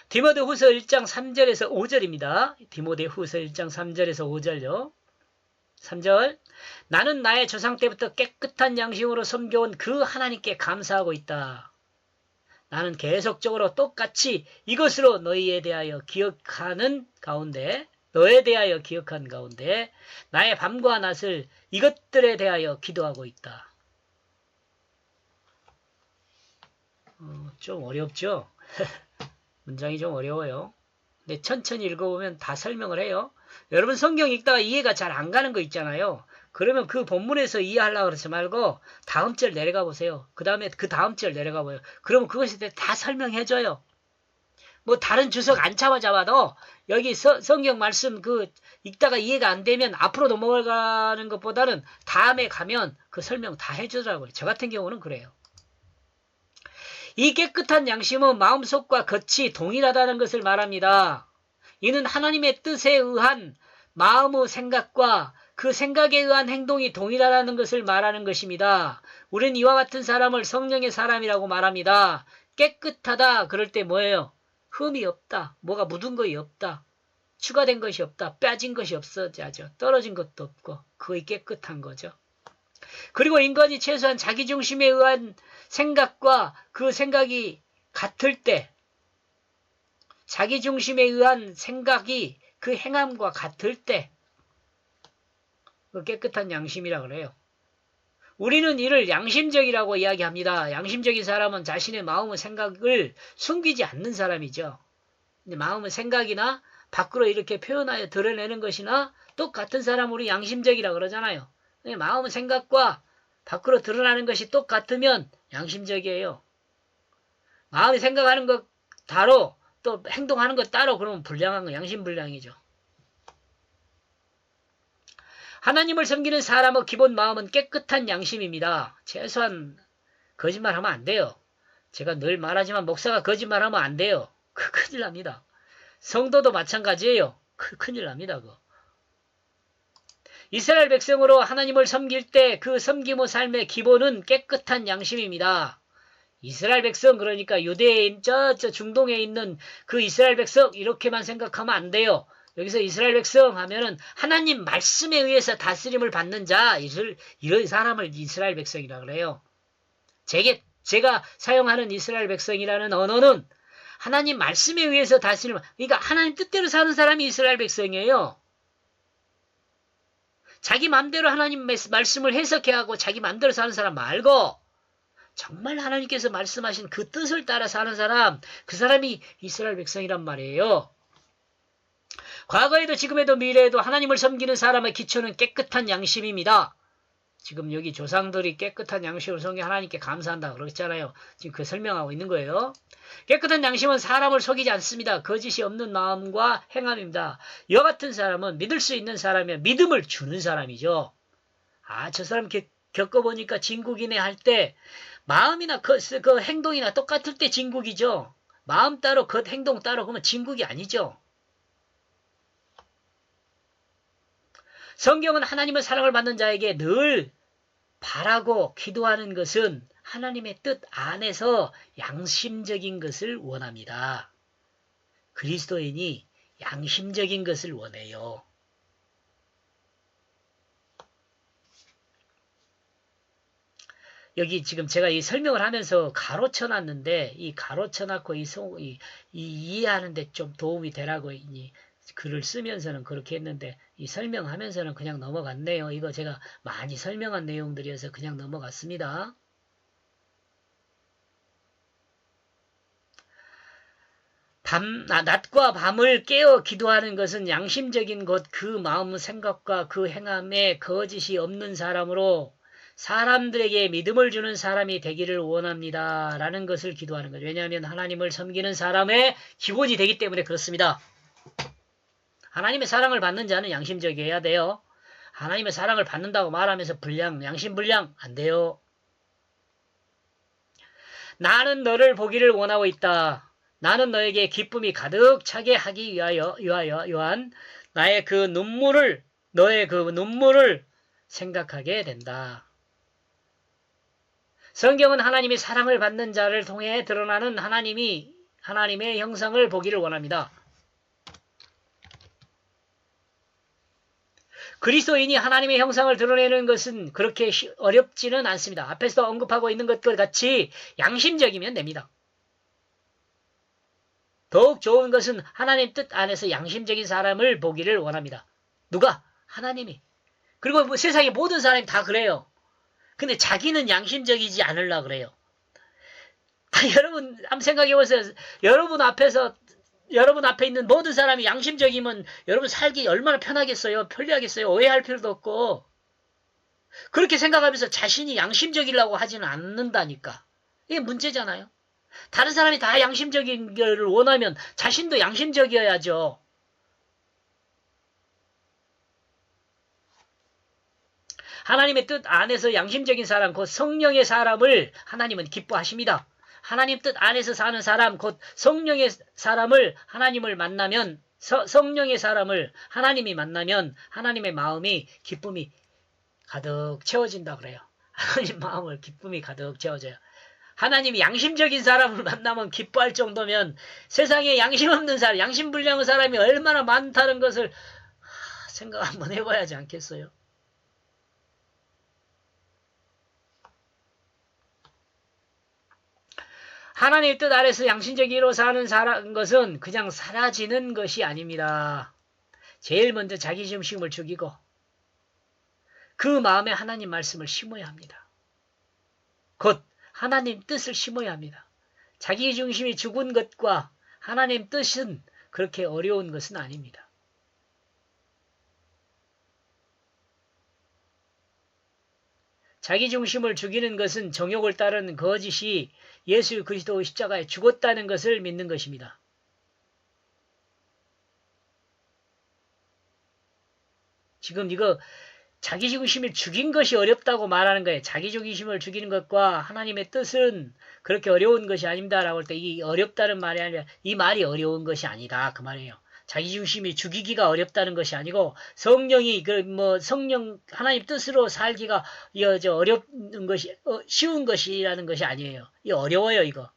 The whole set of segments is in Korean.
디모데후서 1장 3절에서 5절입니다. 디모데후서 1장 3절에서 5절요. 3절. 나는 나의 조상 때부터 깨끗한 양심으로 섬겨온 그 하나님께 감사하고 있다. 나는 계속적으로 똑같이 이것으로 너에 대하여 기억한 가운데 나의 밤과 낮을 이것들에 대하여 기도하고 있다. 좀 어렵죠? 문장이 좀 어려워요. 근데 천천히 읽어보면 다 설명을 해요. 여러분 성경 읽다가 이해가 잘 안 가는 거 있잖아요. 그러면 그 본문에서 이해하려고 그러지 말고 다음 절 내려가 보세요. 그 다음에 그 다음 절 내려가 보세요. 그러면 그것에 대해 다 설명해줘요. 뭐 다른 주석 안 잡아도 여기 성경 말씀 그 읽다가 이해가 안 되면 앞으로 넘어가는 것보다는 다음에 가면 그 설명 다 해주더라고요. 저 같은 경우는 그래요. 이 깨끗한 양심은 마음속과 겉이 동일하다는 것을 말합니다. 이는 하나님의 뜻에 의한 마음의 생각과 그 생각에 의한 행동이 동일하다는 것을 말하는 것입니다. 우리는 이와 같은 사람을 성령의 사람이라고 말합니다. 깨끗하다 그럴 때 뭐예요? 흠이 없다. 뭐가 묻은 것이 없다. 추가된 것이 없다. 빠진 것이 없어야죠. 떨어진 것도 없고 거의 깨끗한 거죠. 그리고 인간이 최소한 자기중심에 의한 생각과 그 생각이 같을 때 자기중심에 의한 생각이 그 행함과 같을 때 그 깨끗한 양심이라 그래요. 우리는 이를 양심적이라고 이야기합니다. 양심적인 사람은 자신의 마음의 생각을 숨기지 않는 사람이죠. 근데 마음의 생각이나 밖으로 이렇게 표현하여 드러내는 것이나 똑같은 사람 우리 양심적이라 그러잖아요. 마음의 생각과 밖으로 드러나는 것이 똑같으면 양심적이에요. 마음이 생각하는 것 따로 또 행동하는 것 따로 그러면 불량한 거 양심불량이죠. 하나님을 섬기는 사람의 기본 마음은 깨끗한 양심입니다. 최소한 거짓말하면 안 돼요. 제가 늘 말하지만 목사가 거짓말하면 안 돼요. 큰일 납니다. 성도도 마찬가지예요. 큰일 납니다. 그거. 이스라엘 백성으로 하나님을 섬길 때 그 섬김의 삶의 기본은 깨끗한 양심입니다. 이스라엘 백성 그러니까 유대인 저 중동에 있는 그 이스라엘 백성 이렇게만 생각하면 안 돼요. 여기서 이스라엘 백성 하면은 하나님 말씀에 의해서 다스림을 받는 자 이런 사람을 이스라엘 백성이라 그래요. 제가 사용하는 이스라엘 백성이라는 언어는 하나님 말씀에 의해서 다스림을 그러니까 하나님 뜻대로 사는 사람이 이스라엘 백성이에요. 자기 마음대로 하나님 말씀을 해석해하고 자기 마음대로 사는 사람 말고 정말 하나님께서 말씀하신 그 뜻을 따라 사는 사람 그 사람이 이스라엘 백성이란 말이에요. 과거에도 지금에도 미래에도 하나님을 섬기는 사람의 기초는 깨끗한 양심입니다. 지금 여기 조상들이 깨끗한 양심을 섬겨 하나님께 감사한다 그러잖아요. 지금 그 설명하고 있는 거예요. 깨끗한 양심은 사람을 속이지 않습니다. 거짓이 없는 마음과 행함입니다. 이와 같은 사람은 믿을 수 있는 사람이면 믿음을 주는 사람이죠. 저 사람 겪어보니까 진국이네 할 때 마음이나 그 행동이나 똑같을 때 진국이죠. 마음 따로 그 행동 따로 그러면 진국이 아니죠. 성경은 하나님의 사랑을 받는 자에게 늘 바라고 기도하는 것은 하나님의 뜻 안에서 양심적인 것을 원합니다. 그리스도인이 양심적인 것을 원해요. 여기 지금 제가 이 설명을 하면서 가로쳐 놨는데 이 가로쳐 놨고 이해하는데 좀 도움이 되라고 이 글을 쓰면서는 그렇게 했는데 이 설명하면서는 그냥 넘어갔네요. 이거 제가 많이 설명한 내용들이어서 그냥 넘어갔습니다. 낮과 밤을 깨어 기도하는 것은 양심적인 것, 그 마음 생각과 그 행함에 거짓이 없는 사람으로 사람들에게 믿음을 주는 사람이 되기를 원합니다. 라는 것을 기도하는 거죠. 왜냐하면 하나님을 섬기는 사람의 기본이 되기 때문에 그렇습니다. 하나님의 사랑을 받는 자는 양심적이어야 돼요. 하나님의 사랑을 받는다고 말하면서 양심불량 안 돼요. 나는 너를 보기를 원하고 있다. 나는 너에게 기쁨이 가득 차게 하기 위한 나의 너의 그 눈물을 생각하게 된다. 성경은 하나님이 사랑을 받는 자를 통해 드러나는 하나님의 형상을 보기를 원합니다. 그리스도인이 하나님의 형상을 드러내는 것은 그렇게 어렵지는 않습니다. 앞에서 언급하고 있는 것과 같이 양심적이면 됩니다. 더욱 좋은 것은 하나님 뜻 안에서 양심적인 사람을 보기를 원합니다. 누가? 하나님이. 그리고 뭐 세상의 모든 사람이 다 그래요. 근데 자기는 양심적이지 않으려고 그래요. 여러분 한번 생각해 보세요. 여러분 앞에 있는 모든 사람이 양심적이면 여러분 살기 얼마나 편하겠어요? 편리하겠어요? 오해할 필요도 없고. 그렇게 생각하면서 자신이 양심적이려고 하지는 않는다니까. 이게 문제잖아요. 다른 사람이 다 양심적인 걸 원하면 자신도 양심적이어야죠. 하나님의 뜻 안에서 양심적인 사람, 곧 성령의 사람을 하나님은 기뻐하십니다. 하나님 뜻 안에서 사는 사람, 곧 성령의 사람을 하나님을 만나면, 성령의 사람을 하나님이 만나면 하나님의 마음이 기쁨이 가득 채워진다 그래요. 하나님 마음을 기쁨이 가득 채워져요. 하나님이 양심적인 사람을 만나면 기뻐할 정도면 세상에 양심 없는 사람, 양심 불량한 사람이 얼마나 많다는 것을 생각 한번 해봐야 하지 않겠어요? 하나님의 뜻 아래서 양심적으로 사는 것은 그냥 사라지는 것이 아닙니다. 제일 먼저 자기 중심을 죽이고 그 마음에 하나님 말씀을 심어야 합니다. 곧 하나님 뜻을 심어야 합니다. 자기 중심이 죽은 것과 하나님 뜻은 그렇게 어려운 것은 아닙니다. 자기 중심을 죽이는 것은 정욕을 따르는 거짓이 예수 그리스도 십자가에 죽었다는 것을 믿는 것입니다. 지금 이거 자기 중심을 죽인 것이 어렵다고 말하는 거예요. 자기 중심을 죽이는 것과 하나님의 뜻은 그렇게 어려운 것이 아닙니다라고 할 때 이 어렵다는 말이 아니라 이 말이 어려운 것이 아니다 그 말이에요. 자기 중심이 죽이기가 어렵다는 것이 아니고 성령이 성령 하나님 뜻으로 살기가 어려운 것이 쉬운 것이라는 것이 아니에요. 이 어려워요 이거.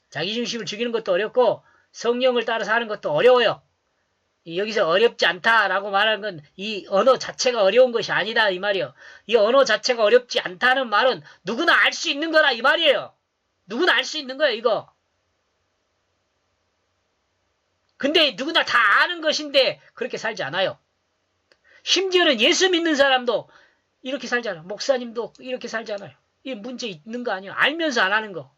자기 중심을 죽이는 것도 어렵고 성령을 따라 사는 것도 어려워요. 여기서 어렵지 않다라고 말하는 건 이 언어 자체가 어려운 것이 아니다 이 말이에요. 이 언어 자체가 어렵지 않다는 말은 누구나 알 수 있는 거라 이 말이에요. 누구나 알 수 있는 거예요 이거. 근데 누구나 다 아는 것인데 그렇게 살지 않아요. 심지어는 예수 믿는 사람도 이렇게 살잖아요. 목사님도 이렇게 살잖아요. 이게 문제 있는 거 아니에요. 알면서 안 하는 거.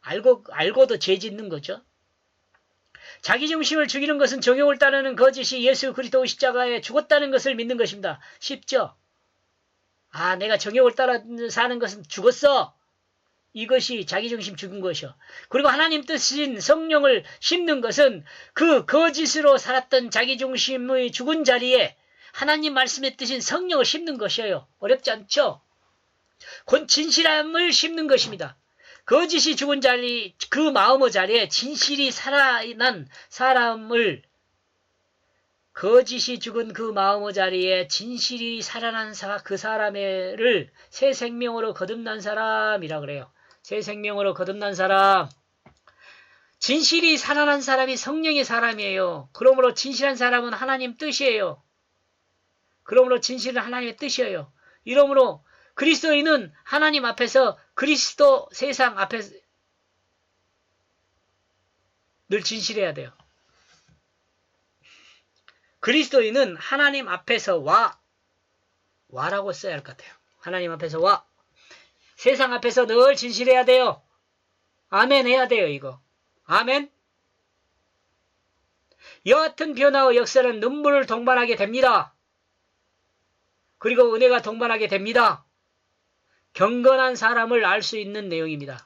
알고도 죄 짓는 거죠. 자기 중심을 죽이는 것은 정욕을 따르는 거짓이 예수 그리스도 십자가에 죽었다는 것을 믿는 것입니다. 쉽죠? 아, 내가 정욕을 따라 사는 것은 죽었어. 이것이 자기중심 죽은 것이요. 그리고 하나님 뜻인 성령을 심는 것은 그 거짓으로 살았던 자기중심의 죽은 자리에 하나님 말씀의 뜻인 성령을 심는 것이에요. 어렵지 않죠? 곧 진실함을 심는 것입니다. 거짓이 죽은 자리, 그 마음의 자리에 진실이 살아난 사람을 거짓이 죽은 그 마음의 자리에 진실이 살아난 그 사람을 새 생명으로 거듭난 사람이라 그래요. 새 생명으로 거듭난 사람. 진실이 살아난 사람이 성령의 사람이에요. 그러므로 진실한 사람은 하나님 뜻이에요. 그러므로 진실은 하나님의 뜻이에요. 이러므로 그리스도인은 하나님 앞에서 그리스도 세상 앞에서 늘 진실해야 돼요. 그리스도인은 하나님 앞에서 와라고 써야 할 것 같아요. 하나님 앞에서 와. 세상 앞에서 늘 진실해야 돼요. 아멘 해야 돼요, 이거. 아멘. 여하튼 변화와 역사는 눈물을 동반하게 됩니다. 그리고 은혜가 동반하게 됩니다. 경건한 사람을 알 수 있는 내용입니다.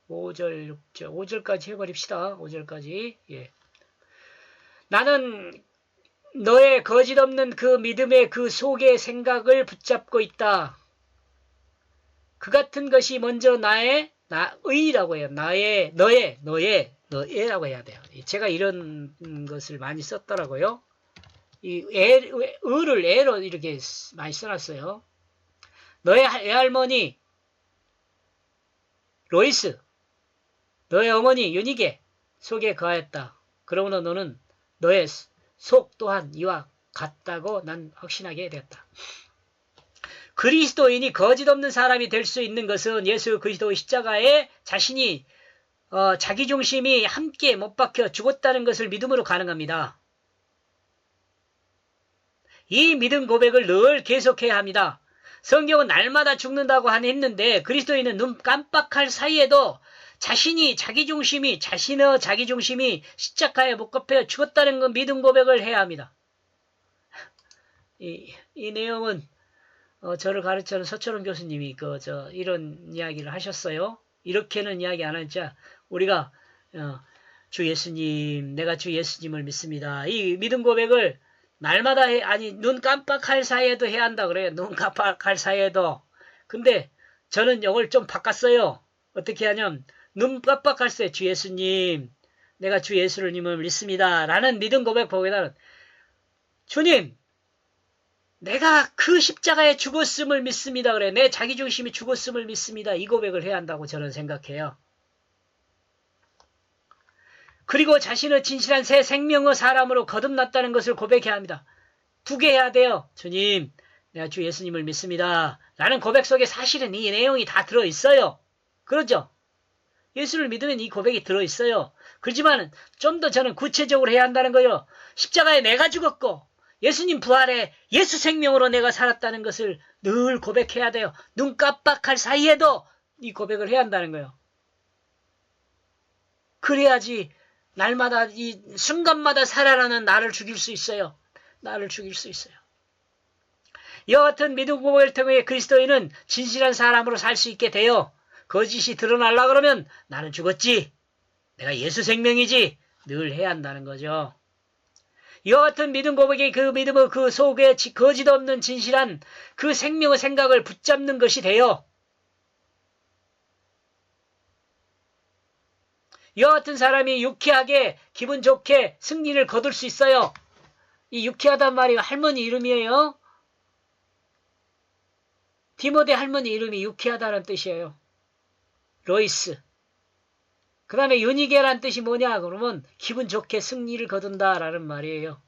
(5절) (6절) 5절까지 해버립시다. 5절까지. 예. 나는 너의 거짓 없는 그 믿음의 그 속의 생각을 붙잡고 있다. 그 같은 것이 먼저 나의라고 해요. 너의라고 해야 돼요. 제가 이런 것을 많이 썼더라고요. 을을 애로 이렇게 많이 써놨어요. 너의 외할머니 로이스, 너의 어머니 유니게 속에 거하였다. 그러므로 너는 너의 속 또한 이와 같다고 난 확신하게 되었다. 그리스도인이 거짓 없는 사람이 될 수 있는 것은 예수 그리스도의 십자가에 자신이 자기중심이 함께 못 박혀 죽었다는 것을 믿음으로 가능합니다. 이 믿음 고백을 늘 계속해야 합니다. 성경은 날마다 죽는다고 했는데 그리스도인은 눈 깜빡할 사이에도 자신의 자기중심이 십자가에 못 박혀 죽었다는 그 믿음 고백을 해야 합니다. 이 내용은 저를 가르치는 서철원 교수님이 이런 이야기를 하셨어요. 이렇게는 이야기 안 하자 우리가 주 예수님, 내가 주 예수님을 믿습니다. 이 믿음 고백을 날마다 눈 깜빡할 사이에도 해야 한다 그래요. 눈 깜빡할 사이에도. 근데 저는 이걸 좀 바꿨어요. 어떻게 하냐면 눈 깜빡할 때 주 예수님, 내가 주 예수님을 믿습니다. 라는 믿음 고백 보기에는 주님, 내가 그 십자가에 죽었음을 믿습니다. 그래. 내 자기중심이 죽었음을 믿습니다. 이 고백을 해야 한다고 저는 생각해요. 그리고 자신의 진실한 새 생명의 사람으로 거듭났다는 것을 고백해야 합니다. 두 개 해야 돼요. 주님, 내가 주 예수님을 믿습니다. 라는 고백 속에 사실은 이 내용이 다 들어있어요. 그렇죠? 예수를 믿으면 이 고백이 들어있어요. 그렇지만 좀 더 저는 구체적으로 해야 한다는 거예요. 십자가에 내가 죽었고 예수님 부활에 예수 생명으로 내가 살았다는 것을 늘 고백해야 돼요. 눈 깜빡할 사이에도 이 고백을 해야 한다는 거예요. 그래야지 날마다 이 순간마다 살아나는 나를 죽일 수 있어요. 나를 죽일 수 있어요. 이와 같은 믿음 고백을 통해 그리스도인은 진실한 사람으로 살 수 있게 돼요. 거짓이 드러나려고 그러면 나는 죽었지. 내가 예수 생명이지. 늘 해야 한다는 거죠. 이와 같은 믿음 고백이 그 믿음의 그 속에 거짓 없는 진실한 그 생명의 생각을 붙잡는 것이 돼요. 이와 같은 사람이 유쾌하게 기분 좋게 승리를 거둘 수 있어요. 이 유쾌하단 말이 할머니 이름이에요. 디모데 할머니 이름이 유쾌하다는 뜻이에요. 로이스. 그 다음에 유니게란 뜻이 뭐냐 그러면 기분 좋게 승리를 거둔다라는 말이에요.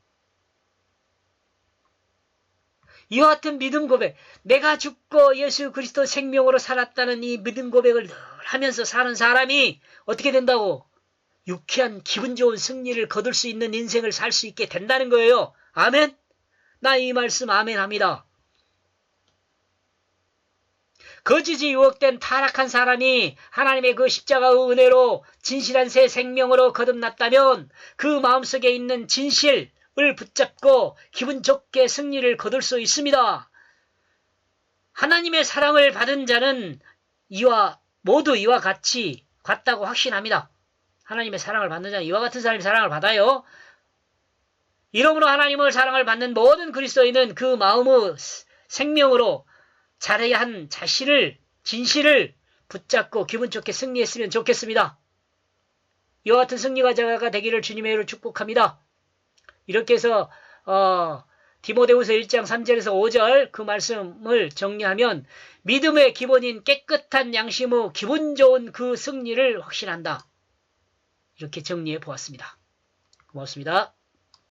이와 같은 믿음 고백, 내가 죽고 예수 그리스도 생명으로 살았다는 이 믿음 고백을 늘 하면서 사는 사람이 어떻게 된다고? 유쾌한 기분 좋은 승리를 거둘 수 있는 인생을 살 수 있게 된다는 거예요. 아멘? 나 이 말씀 아멘 합니다. 거짓이 유혹된 타락한 사람이 하나님의 그 십자가의 은혜로 진실한 새 생명으로 거듭났다면 그 마음속에 있는 진실을 붙잡고 기분 좋게 승리를 거둘 수 있습니다. 하나님의 사랑을 받은 자는 모두 이와 같다고 확신합니다. 하나님의 사랑을 받는 자는 이와 같은 사람이 사랑을 받아요. 이러므로 하나님의 사랑을 받는 모든 그리스도인은 그 마음의 생명으로 잘해야 한 진실을 붙잡고 기분 좋게 승리했으면 좋겠습니다. 이와 같은 승리가 되기를 주님의 이름으로 축복합니다. 이렇게 해서 디모데후서 1장 3절에서 5절 그 말씀을 정리하면 믿음의 기본인 깨끗한 양심의 기분 좋은 그 승리를 확신한다. 이렇게 정리해 보았습니다. 고맙습니다.